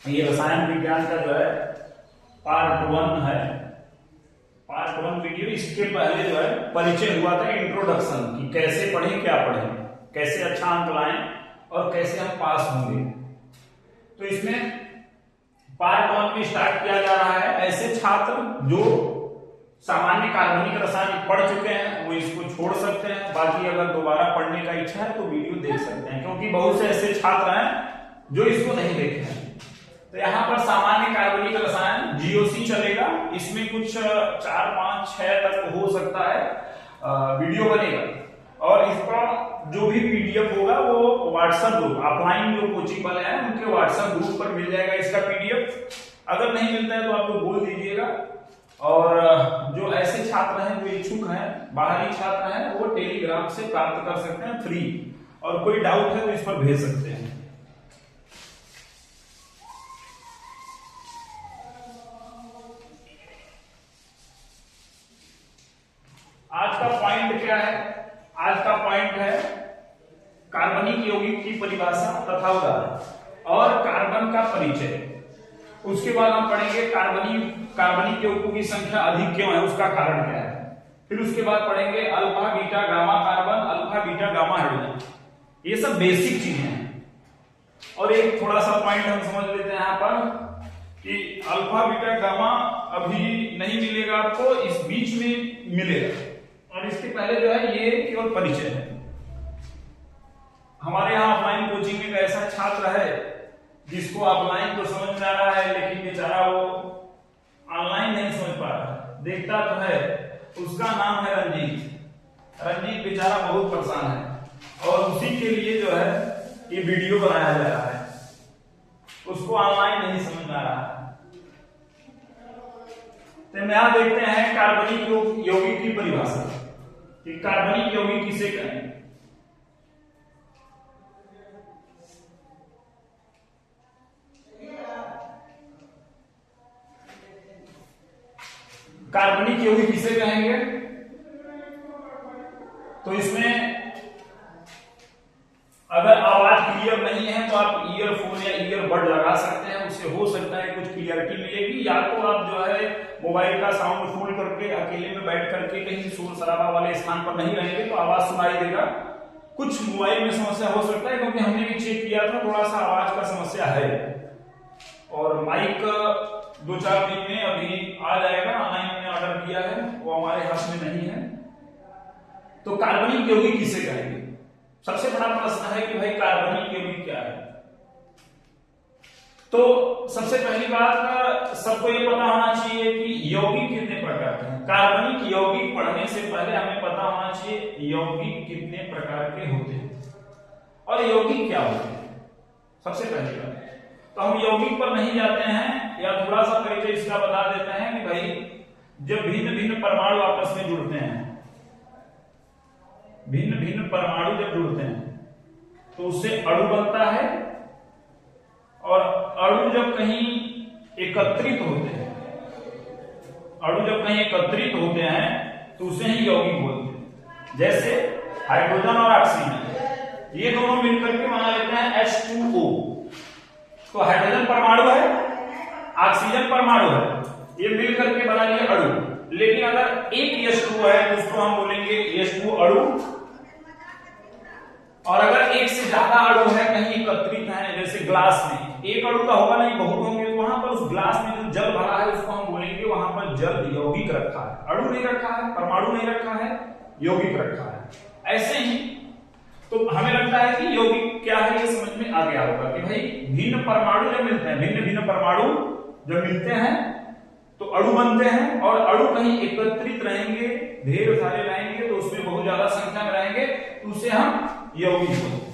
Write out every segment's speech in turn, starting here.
ये रसायन विज्ञान का जो है पार्ट 1 है, पार्ट 1 वीडियो। इसके पहले जो है परिचय हुआ था, इंट्रोडक्शन, कि कैसे पढ़ें, क्या पढ़ें, कैसे अच्छा अंक लाएं और कैसे हम पास होंगे। तो इसमें पार्ट 1 में स्टार्ट किया जा रहा है। ऐसे छात्र जो सामान्य कार्बनिक रसायन पढ़ चुके हैं वो इसको छोड़ सकते हैं, बाकी अगर दोबारा पढ़ने का इच्छा है तो वीडियो देख सकते हैं, क्योंकि बहुत से ऐसे छात्र हैं जो इसको नहीं देखे हैं। तो यहाँ पर सामान्य कार्बनिक रसायन जीओसी चलेगा, इसमें कुछ 4, 5, 6 तक हो सकता है वीडियो बनेगा, और इसका जो भी पीडीएफ होगा वो व्हाट्सएप ग्रुप, ऑफलाइन जो कोचिंग वाले हैं उनके व्हाट्सएप ग्रुप पर मिल जाएगा इसका पीडीएफ। अगर नहीं मिलता है तो आप लोग बोल दीजिएगा। और जो ऐसे छात्र हैं जो इच्छुक हैं, बाहरी छात्र हैं, वो टेलीग्राम से प्राप्त कर सकते हैं फ्री, और कोई डाउट है तो इस पर भेज सकते हैं। आज का पॉइंट क्या है? आज का पॉइंट है कार्बनिक यौगिक की परिभाषा तथा उदाहरण और कार्बन का परिचय। उसके बाद हम पढ़ेंगे कार्बनिक यौगिकों की संख्या अधिक क्यों है, उसका कारण क्या है। फिर उसके बाद पढ़ेंगे alpha beta gamma carbon, alpha beta gamma hydrogen. ये सब बेसिक चीजें हैं। और एक थोड़ा सा पॉइंट हम समझ लेते हैं यहाँ पर कि अल्फा बीटा गामा अभी नहीं मिलेगा आपको, इस बीच में मिलेगा। और इसके पहले जो है ये केवल परिचय है। हमारे यहाँ ऑफलाइन कोचिंग में एक ऐसा छात्र है जिसको ऑफलाइन तो समझ में आ रहा है, लेकिन बेचारा वो ऑनलाइन नहीं समझ पा रहा। देखता तो है, उसका नाम है रंजीत। रंजीत बेचारा बहुत परेशान है, और उसी के लिए जो है ये वीडियो बनाया जा रहा है। उसको ऑनलाइन नहीं समझ में आ रहा है। तो यहां देखते हैं कार्बनिक यौगिक की परिभाषा कि कार्बनिक यौगिक किसे कहें। कार्बनिक यौगिक किसे कहेंगे? तो इसमें अगर आवाज क्लियर नहीं है तो आप ईयरफोन या ईयरबड लगा सकते हैं, उससे हो सकता है कुछ क्लियरिटी मिलेगी। या तो आप जो है मोबाइल का साउंड फुल करके अकेले में बैठ करके कहीं शोर शराबा वाले स्थान पर नहीं रहेंगे तो आवाज सुनाई देगा। कुछ मोबाइल में समस्या हो सकता है, क्योंकि हमने भी चेक किया था, थोड़ा सा आवाज का समस्या है। और माइक 2-4 दिन में अभी आ जाएगा, ऑनलाइन हमने ऑर्डर किया है, वो हमारे हाथ में नहीं है। तो कार्बनिक यौगिक किसे कहेंगे? सबसे बड़ा प्रश्न है कि भाई कार्बनिक यौगिक क्या है। तो सबसे पहली बात सबको ये पता होना चाहिए कि यौगिक कितने प्रकार के हैं। कार्बनिक यौगिक पढ़ने से पहले हमें पता होना चाहिए यौगिक कितने प्रकार के होते हैं और यौगिक क्या होते हैं। सबसे पहली बात तो हम यौगिक पर नहीं जाते हैं, या थोड़ा सा परिचय इसका बता देते हैं कि भाई जब भिन्न भिन्न परमाणु आपस में जुड़ते हैं, भिन्न भिन्न परमाणु जब जुड़ते हैं तो उससे अणु बनता है, और अणु जब कहीं एकत्रित होते हैं, अणु जब कहीं एकत्रित होते हैं तो उसे ही यौगिक बोलते हैं। जैसे हाइड्रोजन और ऑक्सीजन, ये दोनों मिलकर के बना लेते हैं H2O। तो हाइड्रोजन परमाणु है, ऑक्सीजन परमाणु है, ये मिलकर के बना लिए अणु। लेकिन अगर एक H2O है तो उसको हम बोलेंगे H2O अणु। और अगर एक से ज्यादा अणु है, कहीं एकत्रित है, जैसे ग्लास में एक अणु का होगा नहीं, बहुत होंगे, तो वहां पर उस ग्लास में जो जल भरा है उसको हम बोलेंगे वहां पर जल यौगिक रखा है। अणु नहीं रखा है, परमाणु नहीं रखा है, यौगिक रखा है। ऐसे ही तो हमें लगता है कि यौगिक क्या है ये समझ में आ गया होगा कि भाई भिन्न परमाणु जब मिलते हैं, भिन्न भिन्न परमाणु जब मिलते हैं तो अणु बनते हैं, और अणु कहीं एकत्रित रहेंगे, ढेर सारे रहेंगे, तो उसमें बहुत ज्यादा संख्या में रहेंगे, तो उसे हम यौगिक बोलते हैं।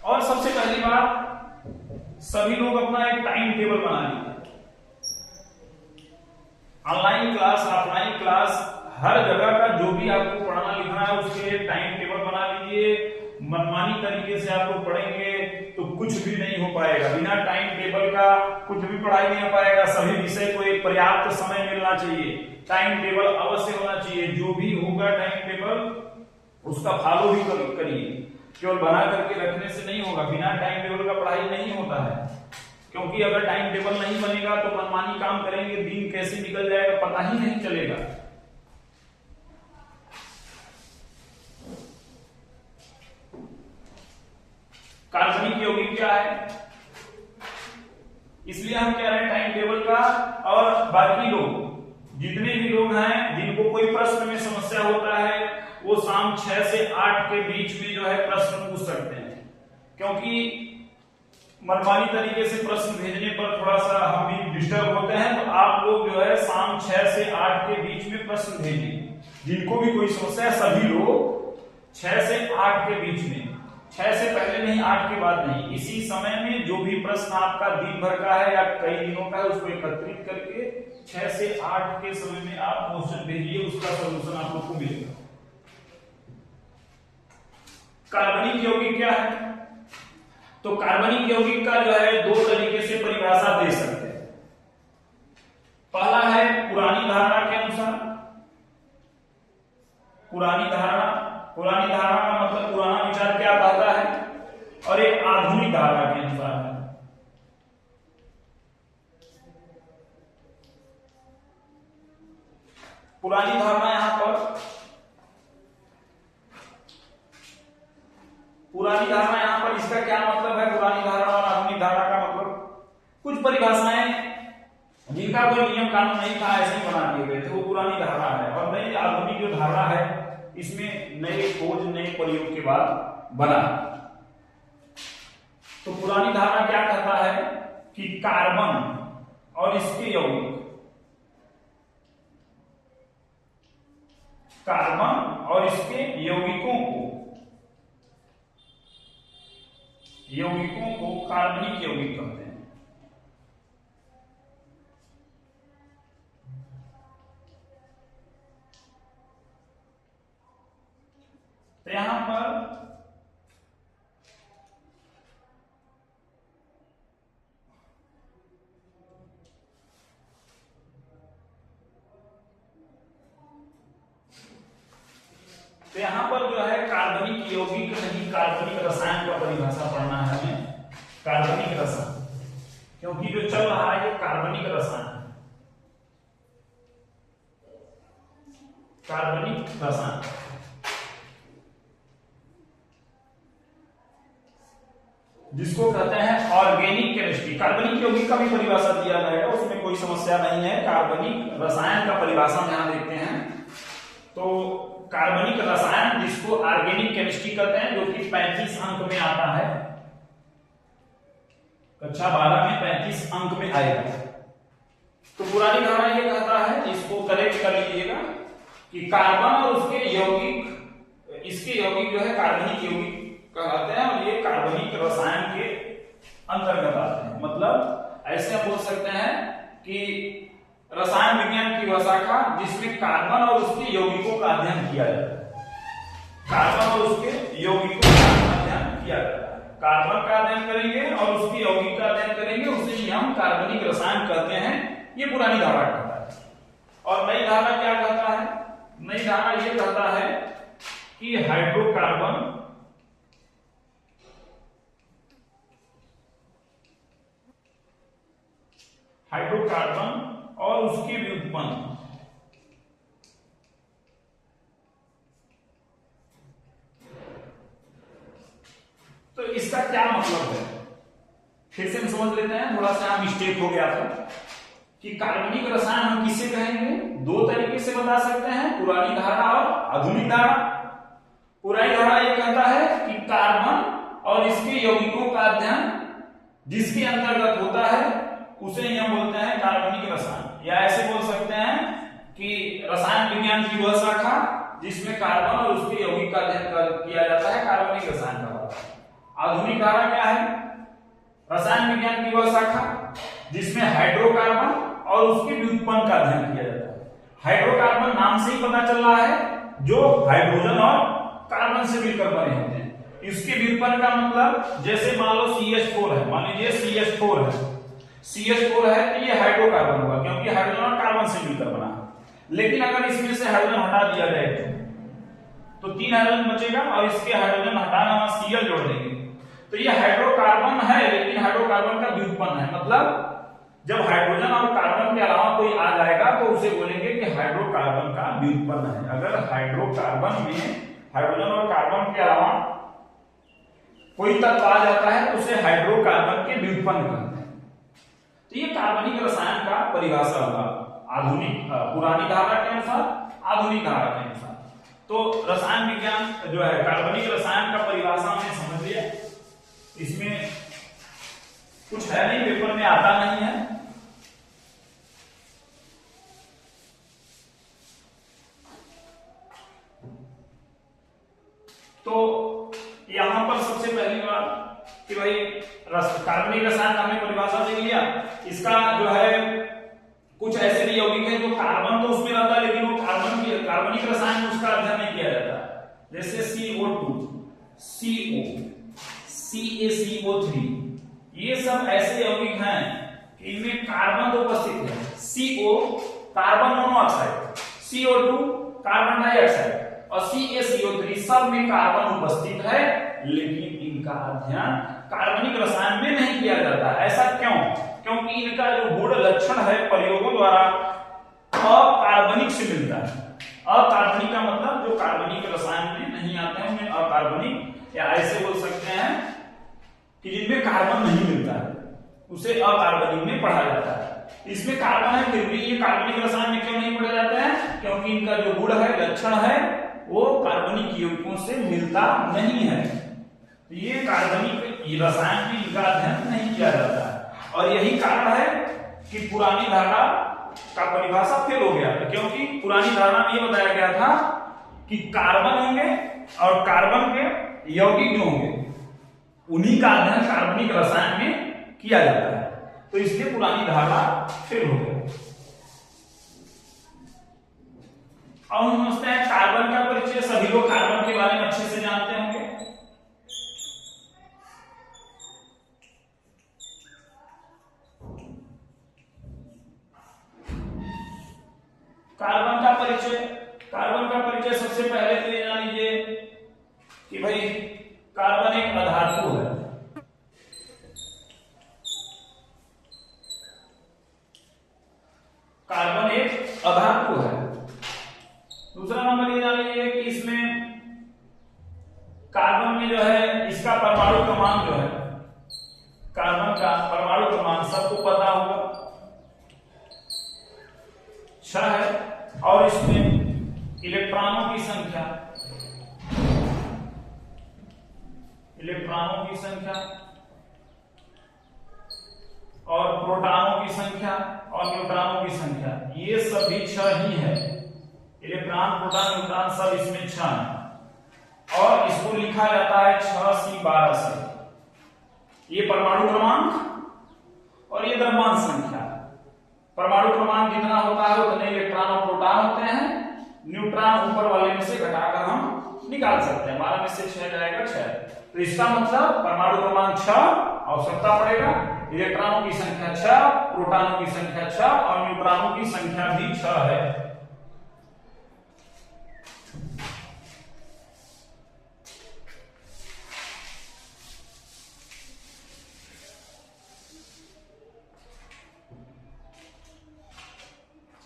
और सबसे पहली बात, सभी लोग अपना एक टाइम टेबल बना लीजिए। ऑनलाइन क्लास, ऑफलाइन क्लास, हर जगह का जो भी आपको पढ़ना लिखना है उसके लिए टाइम टेबल बना लीजिए। मनमानी तरीके से आप लोग पढ़ेंगे तो कुछ भी नहीं हो पाएगा। बिना टाइम टेबल का कुछ भी पढ़ाई नहीं हो पाएगा। सभी विषय को एक पर्याप्त समय मिलना चाहिए, टाइम टेबल अवश्य होना चाहिए। जो भी होगा टाइम टेबल उसका फॉलो भी करिए। केवल बना करके रखने से नहीं होगा, बिना टाइम टेबल का पढ़ाई नहीं होता है। क्योंकि अगर टाइम टेबल नहीं बनेगा तो मनमानी काम करेंगे, दिन कैसे निकल जाएगा पता ही नहीं चलेगा। काल्पनिक यौगिक क्या है, इसलिए हम कह रहे हैं टाइम टेबल का। और बाकी लोग, जितने भी लोग हैं जिनको कोई प्रश्न में समस्या होता है, वो शाम 6 से 8 के बीच में जो है प्रश्न पूछ सकते हैं। क्योंकि मनमानी तरीके से प्रश्न भेजने पर थोड़ा सा हम भी डिस्टर्ब होते हैं, तो आप लोग जो है शाम 6 से 8 के बीच में प्रश्न भेजिए। जिनको भी कोई समस्या है सभी लोग 6 से 8 के बीच में, 6 से पहले नहीं, 8 के बाद नहीं, इसी समय में जो भी प्रश्न आपका दिन भर का है या कई दिनों का है उसको एकत्रित करके 6 से 8 के समय में आप क्वेश्चन भेजिए, उसका सलूशन आप लोग को मिलेगा। कार्बनिक यौगिक क्या है, तो कार्बनिक यौगिक का जो है 2 तरीके से परिभाषा दे सकते हैं। पहला है पुरानी धारणा के अनुसार। पुरानी धारणा का मतलब पुराना विचार क्या कहता है, और एक आधुनिक धारणा के अनुसार है। पुरानी धारणा यहां पर, इसका क्या मतलब है, पुरानी धारणा और आधुनिक धारणा का मतलब कुछ परिभाषाएं जिनका कोई नियम कानून नहीं था ऐसे ही बना दिए गए थे, वो पुरानी धारणा है। और नई आधुनिक जो धारणा है इसमें नए खोज, नए प्रयोग के बाद बना। तो पुरानी धारणा क्या कहता है कि कार्बन और इसके यौगिक, कार्बन और इसके यौगिकों को कार्बनिक यौगिक कहते हैं। तो यहां पर जो है कार्बनिक यौगिक नहीं, कार्बनिक रसायन का परिभाषा पढ़ना है हमें। कार्बनिक रसायन, क्योंकि जो चल रहा है ये कार्बनिक रसायन, कार्बनिक रसायन। जिसको कहते हैं ऑर्गेनिक केमिस्ट्री। कार्बनिक यौगिक का भी परिभाषा दिया गया है, उसमें कोई समस्या नहीं है। कार्बनिक रसायन का परिभाषा यहां देखते हैं, तो कार्बनिक रसायन जिसको ऑर्गेनिक केमिस्ट्री कहते हैं, जो कि 35 अंक में आता है, कक्षा 12 में 35 अंक में आएगा। तो पुरानी धारणा ये कहता है, इसको करेक्ट कर लीजिएगा, कि कार्बन और उसके यौगिक, इसके यौगिक जो है कार्बनिक यौगिक कहलाते हैं, और ये कार्बनिक रसायन के अंतर्गत आते हैं। मतलब ऐसे हम बोल सकते हैं कि रसायन विज्ञान की वह शाखा जिसमें कार्बन और उसके यौगिकों का अध्ययन किया जाता है। कार्बन और उसके यौगिकों का अध्ययन किया जाता है। कार्बन का अध्ययन करेंगे और उसके यौगिक का अध्ययन करेंगे, उसे ही हम कार्बनिक रसायन कहते हैं। ये पुरानी धारणा कहता है। और नई धारणा क्या कहता है, नई धारणा ये कहता है कि हाइड्रोकार्बन और उसके व्युत्पन्न, तो इसका क्या मतलब है, फिर से हम समझ लेते हैं। थोड़ा सा मिस्टेक हो गया था कि कार्बनिक रसायन हम किसे कहेंगे, 2 तरीके से बता सकते हैं, पुरानी धारणा और आधुनिक धारणा। पुरानी धारणा यह कहता है कि कार्बन और इसके यौगिकों का अध्ययन जिसके अंतर्गत होता है उसे ही हम बोलते हैं कार्बनिक रसायन। या ऐसे बोल सकते हैं कि रसायन विज्ञान की वह शाखा जिसमें कार्बन और उसके यौगिक का अध्ययन किया जाता है, कार्बनिक रसायन कहलाता है। आधुनिक धारणा क्या है, रसायन विज्ञान की वह शाखा जिसमें हाइड्रोकार्बन और उसके व्युत्पन्न का अध्ययन किया जाता है। हाइड्रोकार्बन नाम से ही पता चल रहा है, जो हाइड्रोजन और कार्बन से मिलकर बने होते हैं। इसके व्युत्पन्न का मतलब, जैसे मान लो CH4 है, मान लीजिए CH4 है, CH4 है तो ये हाइड्रोकार्बन होगा, क्योंकि हाइड्रोजन और कार्बन से मिलकर बना। लेकिन अगर इसमें से हाइड्रोजन हटा दिया जाए तो 3 हाइड्रोजन बचेगा और इसके हाइड्रोजन हटाना वहां Cl जोड़ देंगे, तो ये हाइड्रोकार्बन है लेकिन हाइड्रोकार्बन का व्युत्पन्न है। मतलब जब हाइड्रोजन और कार्बन के अलावा कोई आ जाएगा तो उसे बोलेंगे कि हाइड्रोकार्बन का व्युत्पन्न है। अगर हाइड्रोकार्बन में हाइड्रोजन और कार्बन के अलावा कोई तत्व आ जाता है तो उसे हाइड्रोकार्बन के व्युत्पन्न कहते हैं। तो ये कार्बनिक रसायन का परिभाषा हुआ आधुनिक पुरानी धारा के अनुसार, आधुनिक धारा के अनुसार। तो रसायन विज्ञान जो है कार्बनिक रसायन का परिभाषा हमने समझ लिया। इसमें कुछ है नहीं, पेपर में आता नहीं है। तो यहां पर सबसे पहली बात कि भाई कार्बनिक रसायन का हमने परिभाषा देख लिया। इसका जो है कुछ ऐसे भी यौगिक है जो कार्बन तो उसमें रहता है लेकिन वो कार्बनिक रसायन में उसका अध्ययन नहीं किया जाता, जैसे CO2, CO, CaCO3, ये सब ऐसे यौगिक हैं कि इनमें कार्बन तो उपस्थित है। CO carbon monoxide, CO2 carbon dioxide और CaCO3 सब में कार्बन उपस्थित है, लेकिन इनका अध्ययन कार्बनिक रसायन में नहीं किया जाता। ऐसा क्यों? क्योंकि इनका जो गुण लक्षण है प्रयोगों द्वारा अकार्बनिक से मिलता है। अकार्बनिक का मतलब जो कार्बनिक रसायन में नहीं आते हैं उन्हें अकार्बनिक, या ऐसे बोल सकते हैं कि जिनमें कार्बन नहीं मिलता है उसे अकार्बनिक में पढ़ा जाता है। इसमें कार्बन है फिर भी ये कार्बनिक रसायन में क्यों नहीं पढ़े जाते हैं? क्योंकि इनका जो गुण है, लक्षण है, वो कार्बनिक यौगिकों से मिलता नहीं है। तो ये कार्बनिक रसायन में इनका अध्ययन नहीं किया जाता है और यही कारण है कि पुरानी धारा का परिभाषा फेल हो गया था। क्योंकि पुरानी धारणा में ये बताया गया था कि कार्बन होंगे और कार्बन के यौगिक जो होंगे उन्हीं का अध्ययन कार्बनिक रसायन में किया जाता है, तो इसलिए पुरानी धारणा फेल हो गया। अब हम समझते हैं कार्बन का परिचय। सभी लोग कार्बन के बारे में अच्छे से जानते होंगे। कार्बन का परिचय सबसे पहले तो ये जान लीजिए कि भाई कार्बन एक अधातु है। कार्बन एक अधातु है। दूसरा नंबर ये जान लीजिए कि इसमें कार्बन में जो है इसका परमाणु क्रमांक जो है, कार्बन का परमाणु क्रमांक सबको पता होगा 6 है और इसमें इलेक्ट्रॉनों की संख्या और प्रोटॉनों की संख्या और न्यूट्रॉनों की संख्या ये सभी 6 ही है। इलेक्ट्रॉन, प्रोटॉन, न्यूट्रॉन सब इसमें 6 है और इसको लिखा जाता है 6C12 से। ये परमाणु क्रमांक और ये द्रव्यमान संख्या। परमाणु क्रमांक जितना होता है उतने इलेक्ट्रॉन और प्रोटॉन होते हैं। न्यूट्रॉन ऊपर वाले में से घटाकर हम निकाल सकते हैं। 12 में से 6 जाएगा 6। तो इसका मतलब परमाणु क्रमांक 6 आवश्यकता पड़ेगा, इलेक्ट्रॉनों की संख्या 6, प्रोटॉनों की संख्या 6 और न्यूट्रॉनों की संख्या भी 6 है।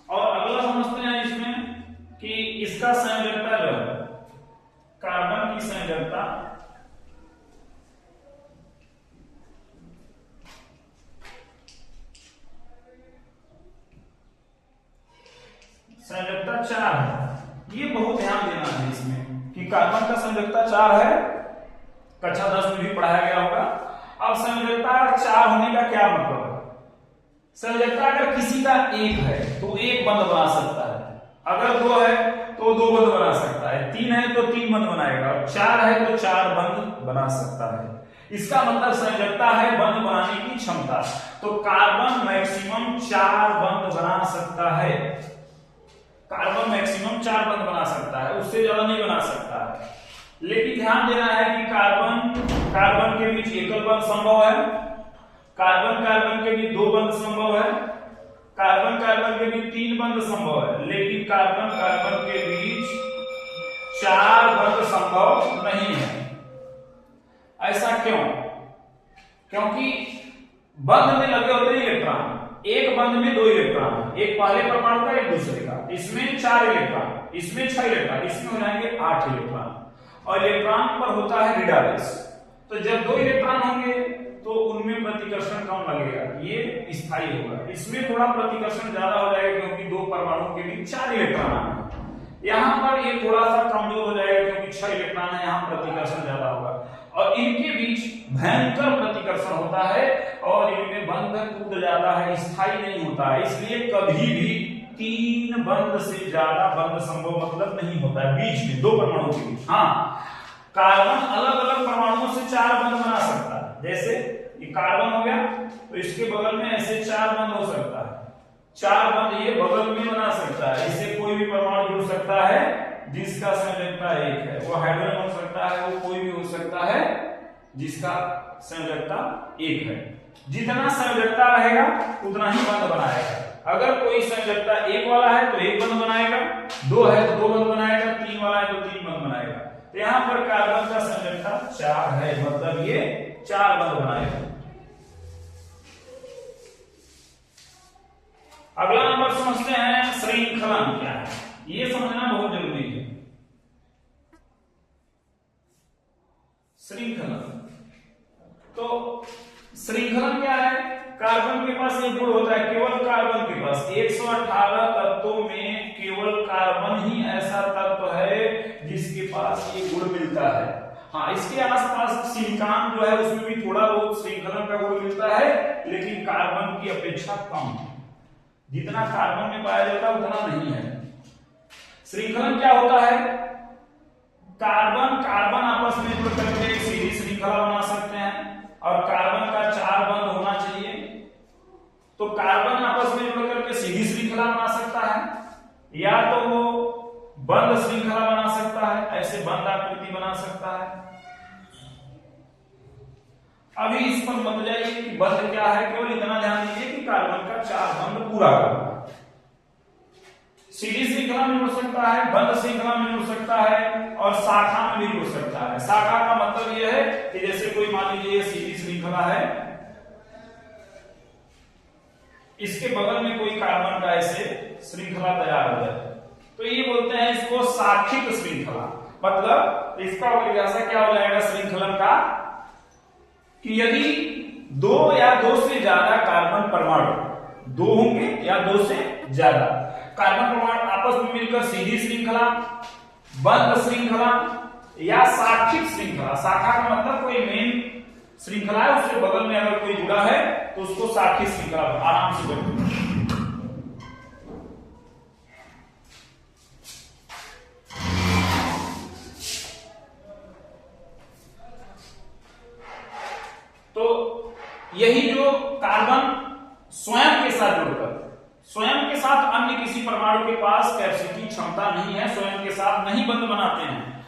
और अगला समझते हैं इसमें कि इसका संयोजकता जो है, कार्बन की संयोजकता संयोजकता 4 है। ये बहुत ध्यान देना है इसमें कि कार्बन का संयोजकता 4 है। कक्षा 10 में भी पढ़ाया गया होगा। अब संयोजकता 4 होने का क्या मतलब है? संयोजकता अगर किसी का 1 है तो 1 बंध बना सकता है, अगर 2 है तो 2 बंध बना सकता है, 3 है तो 3 बंध बनाएगा, 4 है तो 4 बंध बना सकता है। इसका मतलब संयोजकता है बंध बनाने की क्षमता। तो कार्बन मैक्सिमम 4 बंध बना सकता है। कार्बन मैक्सिमम 4 बंध बना सकता है, उससे ज्यादा नहीं बना सकता है। लेकिन ध्यान देना है कि कार्बन के बीच एकल बंध संभव है, कार्बन के बीच 2 बंध संभव है, कार्बन के बीच 3 बंध संभव है, लेकिन कार्बन के बीच 4 बंध संभव नहीं है। ऐसा क्यों? क्योंकि बंध में लगे होते हैं इलेक्ट्रॉन, एक बंध में 2 इलेक्ट्रॉन, एक पहले परमाणु का एक दूसरे का, इसमें 4 इलेक्ट्रॉन, इसमें 6 इलेक्ट्रॉन, इसमें हो जाएंगे 8 इलेक्ट्रॉन, और इलेक्ट्रॉन पर होता है ऋणावेश। तो जब 2 इलेक्ट्रॉन होंगे तो उनमें प्रतिकर्षण कम लगेगा, ये स्थायी होगा। इसमें थोड़ा प्रतिकर्षण ज्यादा हो जाएगा क्योंकि 2 परमाणु के बीच 4 इलेक्ट्रॉन आए। यहाँ पर ये थोड़ा सा कमजोर हो जाएगा क्योंकि 6 इलेक्ट्रॉन है, यहाँ प्रतिकर्षण ज्यादा होगा, और इनके बीच भयंकर प्रतिकर्षण होता है और इनमें बंध टूट जाता है, स्थायी नहीं होता है। इसलिए कभी भी 3 बंध से ज्यादा बंध संभव मतलब नहीं होता है बीच में 2 परमाणु के बीच। हाँ, कार्बन अलग अलग परमाणुओं से 4 बंध बना सकता है। जैसे ये कार्बन हो गया तो इसके बगल में ऐसे 4 बंध हो सकता है, 4 बंध ये बगल में बना सकता है। इससे कोई भी परमाणु जुड़ सकता है जिसका संयोजकता 1 है, वो हाइड्रोजन हो सकता है, वो कोई भी हो सकता है जिसका संयोजकता 1 है। जितना संयोजकता रहेगा उतना ही बंध बनाएगा। अगर कोई संयोजकता 1 वाला है तो 1 बंध बनाएगा, 2 है तो 2 बंध बनाएगा, 3 वाला है तो 3 बंध बनाएगा। तो यहाँ पर कार्बन का संयोजकता 4 है, मतलब ये 4 बंध बनाएगा। अगला नंबर समझते हैं श्रृंखलन क्या है, ये समझना बहुत जरूरी है। श्रृंखलन, तो श्रृंखलन क्या है? कार्बन के पास एक गुण होता है, केवल कार्बन के पास 118 तत्वों में केवल कार्बन ही ऐसा तत्व है जिसके पास ये गुण मिलता है। हाँ, इसके आसपास सिलिकॉन जो है उसमें भी थोड़ा बहुत श्रृंखलन का गुण मिलता है, लेकिन कार्बन की अपेक्षा कम है। जितना कार्बन में पाया जाता है उतना नहीं है। श्रृंखलन क्या होता है? कार्बन कार्बन आपस में जुड़ करके एक सीधी श्रृंखला बना सकते हैं, और कार्बन का 4 बंध होना चाहिए। तो कार्बन आपस में जुड़ करके सीधी श्रृंखला बना सकता है, या तो वो बंध श्रृंखला बना सकता है, ऐसे बंध आकृति बना सकता है। अभी इस पर मत जाइए कि बंध क्या है, केवल इतना ध्यान दीजिए कि कार्बन का 4 बंध पूरा करना। सीधी श्रृंखला में जुड़ सकता है, बंध श्रृंखला में जुड़ सकता है, और शाखा में भी जुड़ सकता है। शाखा का मतलब यह है कि जैसे कोई मान लीजिए सीधी श्रृंखला है, इसके बगल में कोई कार्बन का ऐसे श्रृंखला तैयार हो जाए तो ये बोलते हैं इसको शाखिक श्रृंखला। मतलब इसका परिभाषा क्या हो जाएगा श्रृंखलन का, कि यदि 2 या 2 से ज्यादा कार्बन परमाणु, 2 होंगे या 2 से ज्यादा कार्बन परमाणु आपस में मिलकर सीधी श्रृंखला, बंध श्रृंखला या शाखिक श्रृंखला। शाखा का मतलब कोई मेन श्रृंखला है, उसके बगल में अगर कोई जुड़ा है तो उसको शाखिक श्रृंखला। आराम से बैठो। तो यही जो कार्बन स्वयं के साथ जुड़कर, स्वयं के साथ अन्य किसी परमाणु के पास कैपेसिटी क्षमता नहीं है, स्वयं के साथ नहीं बंध बनाते हैं।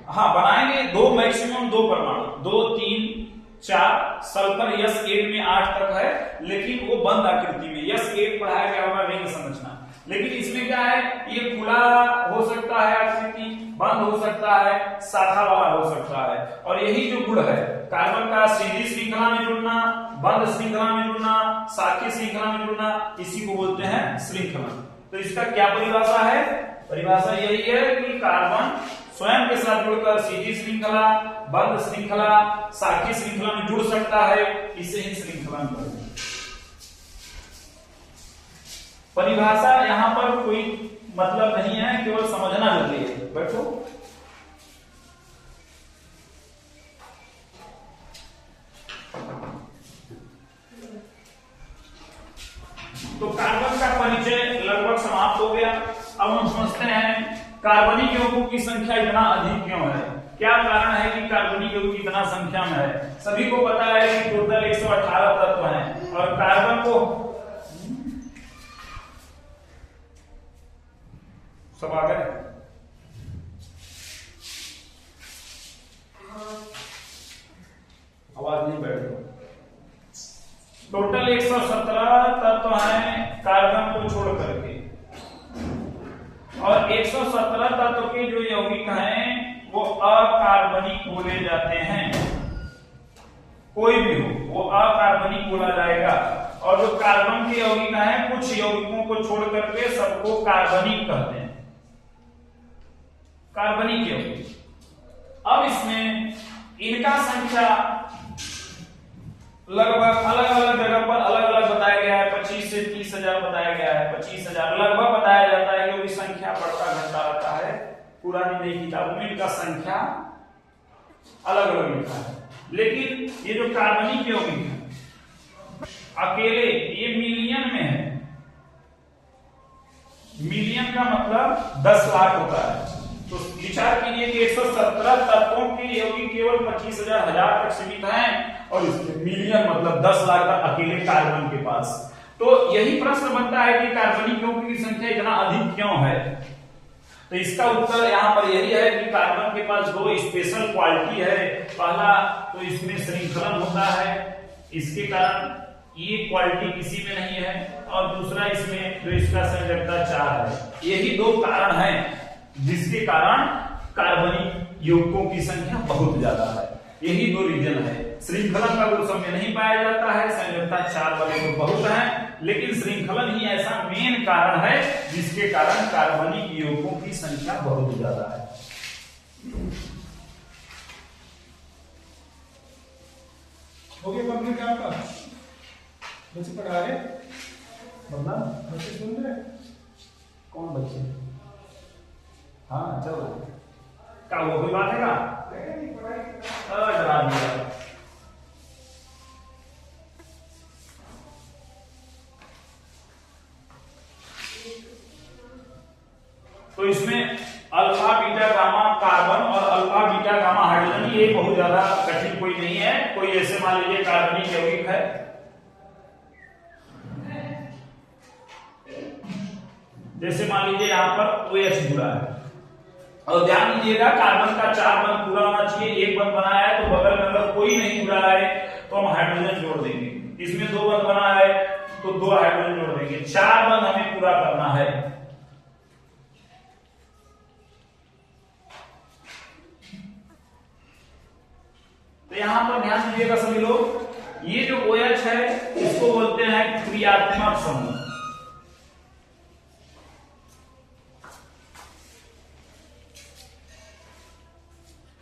हाँ, बनाएंगे 2 मैक्सिमम 2 परमाणु, 2, 3, 4, सल्फर S8 में 8 तक है, लेकिन वो बंद आकृति में। S8 पढ़ाया गया होगा रिंग संरचना, लेकिन इसमें क्या है, ये खुला हो सकता है आकृति, बंद हो सकता है, शाखा वाला हो सकता है। और यही जो गुण है कार्बन का सीधी श्रृंखला में जुड़ना, बंद श्रृंखला में जुड़ना, शाखीय श्रृंखला में जुड़ना, इसी को बोलते हैं श्रृंखलन। तो इसका क्या परिभाषा है? परिभाषा यही है कि कार्बन स्वयं के साथ जुड़कर सीधी श्रृंखला, बंद श्रृंखला, शाखीय श्रृंखला में जुड़ सकता है, इसे ही श्रृंखलन कहते हैं। परिभाषा यहां पर कोई मतलब नहीं है, केवल समझना जरूरी है। बैठो। तो कार्बन का परिचय लगभग समाप्त हो गया। अब हम समझते हैं कार्बनिक यौगिकों की संख्या इतना अधिक क्यों है, क्या कारण है कि कार्बनिक यौगिक इतना संख्या में है। सभी को पता है कि टोटल 118 तत्व हैं, और कार्बन को सब आ गए। आवाज नहीं बैठ रही। टोटल 117 तत्व हैं कार्बन को छोड़ करके, और 117 तत्व के जो यौगिक हैं अकार्बनिक बोले जाते हैं। कोई भी हो वो अकार्बनिक बोला जाएगा। और जो कार्बन के यौगिक हैं कुछ यौगिकों को छोड़ करके सबको कार्बनिक कहते हैं, कार्बनिक यौगिक। अब इसमें इनका संख्या लगभग अलग अलग जगह पर अलग अलग बताया गया है। 25 से 30,000 बताया गया है, 25,000 लगभग बताया जाता है, क्योंकि संख्या बढ़ता घटता रहता है। पुरानी नई किताबों में इनका संख्या अलग अलग लिखा है। लेकिन ये जो कार्बनिक यौगिक है अकेले ये मिलियन में है। मिलियन का मतलब 10 लाख होता है। तो विचार कीजिए कि 117 तत्वों के यौगिक केवल 25,000 हजार तक सीमित हैं और इसमें मिलियन मतलब 10 लाख का अकेले कार्बन के पास। तो यही प्रश्न बनता है कि कार्बनिक यौगिक की संख्या इतना अधिक क्यों है। तो इसका उत्तर यहाँ पर यही है कि कार्बन के पास दो स्पेशल क्वालिटी है। पहला तो इसमें श्रृंखलन होता है, इसके कारण ये क्वालिटी किसी में नहीं है, और दूसरा इसमें जो इसका संयोजकता 4 है। यही दो कारण हैं जिसके कारण कार्बनिक यौगिकों की संख्या बहुत ज्यादा है। यही दो रीजन है। श्रृंखलन का गुण में नहीं पाया जाता है, संयोजकता 4 वाले गुण बहुत हैं, लेकिन श्रृंखलन ही ऐसा मेन कारण है जिसके कारण कार्बनिक यौगिकों की संख्या बहुत ज्यादा है। हो गया कंप्लीट आपका? बच्चे पढ़ा रहे? मतलब बच्चे सुन रहे? कौन बच्चे? हाँ चलो, क्या वो कोई बात है का? डरा दिया। तो इसमें अल्फा बीटा गामा कार्बन और अल्फा बीटा गामा हाइड्रोजन, ये बहुत ज्यादा कठिन कोई नहीं है। कोई ऐसे मान लीजिए कार्बनिक यौगिक है, जैसे मान लीजिए यहां पर OH जुड़ा है, और ध्यान दीजिएगा कार्बन का 4 बंध पूरा होना चाहिए। एक बंध बना है तो बगल में अगर कोई नहीं जुड़ा है तो हम हाइड्रोजन जोड़ देंगे। इसमें 2 बंध बना है तो 2 हाइड्रोजन जोड़ देंगे। 4 बंध हमें पूरा करना है। तो यहां पर ध्यान दीजिएगा सभी लोग, ये जो OH है इसको बोलते हैं क्रियात्मक समूह।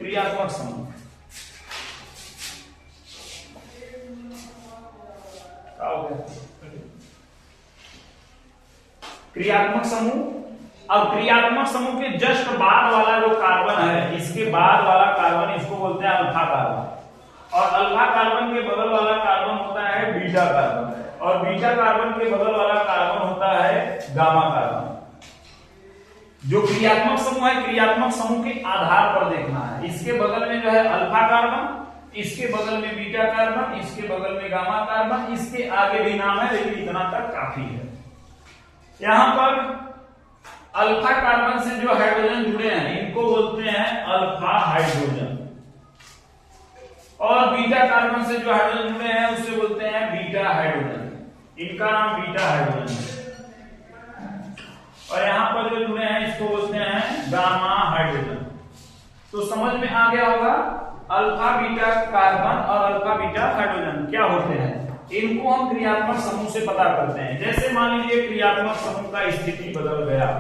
क्रियात्मक समूह क्या हो गया? क्रियात्मक समूह। अब क्रियात्मक समूह के जस्ट बाद वाला जो कार्बन है, इसके बाद वाला कार्बन इसको बोलते हैं अल्फा कार्बन, और अल्फा कार्बन के बगल वाला कार्बन होता है बीटा कार्बन, और बीटा कार्बन के बगल वाला कार्बन होता है गामा कार्बन। जो क्रियात्मक समूह है, क्रियात्मक समूह के आधार पर देखना है। इसके बगल में जो है अल्फा कार्बन, इसके बगल में बीटा कार्बन, इसके बगल में गामा कार्बन, इसके आगे भी नाम है लेकिन इतना तक काफी है। यहां पर अल्फा कार्बन से जो हाइड्रोजन जुड़े हैं इनको बोलते हैं अल्फा हाइड्रोजन, और बीटा कार्बन से जो हाइड्रोजन जुड़े हैं उसे बोलते हैं बीटा हाइड्रोजन। इनका नाम बीटा हाइड्रोजन है। और यहां पर जो जुड़े हैं इसको बोलते हैं गामा हाइड्रोजन। तो समझ में आ गया होगा अल्फा बीटा कार्बन और अल्फा बीटा हाइड्रोजन क्या होते हैं। इनको हम क्रियात्मक समूह से पता करते हैं। जैसे मान लीजिए क्रियात्मक समूह का स्थिति बदल गया,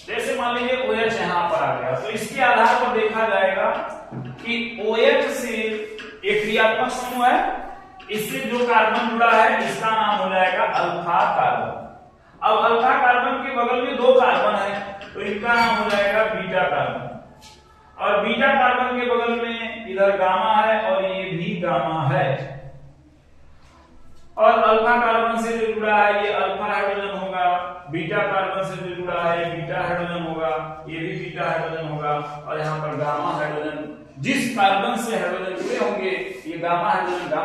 जैसे मान लीजिए OH यहां पर आ गया, तो इसके आधार पर देखा जाएगा कि OH से एक क्रियात्मक समूह है, इससे जो कार्बन जुड़ा है इसका नाम हो जाएगा अल्फा कार्बन। अब अल्फा कार्बन के बगल में 2 कार्बन है तो इनका नाम हो जाएगा बीटा कार्बन, और बीटा कार्बन के बगल में इधर गामा है और ये भी गामा है, और अल्फा कार्बन से जो जुड़ा है ये अल्फा हाइड्रोजन होगा, बीटा कार्बन से जो जुड़ा है बीटा हाइड्रोजन होगा, ये भी बीटा हाइड्रोजन होगा, और यहाँ पर गामा हाइड्रोजन। जिस कार्बन से हाइड्रोजन जुड़े होंगे ये गामा हाइड्रोजन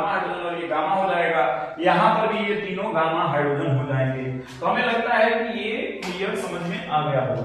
और ये गामा हो जाएगा। यहाँ पर भी ये तीनों गामा हाइड्रोजन हो जाएंगे। तो हमें लगता है कि ये क्लियर समझ में आ गया होगा।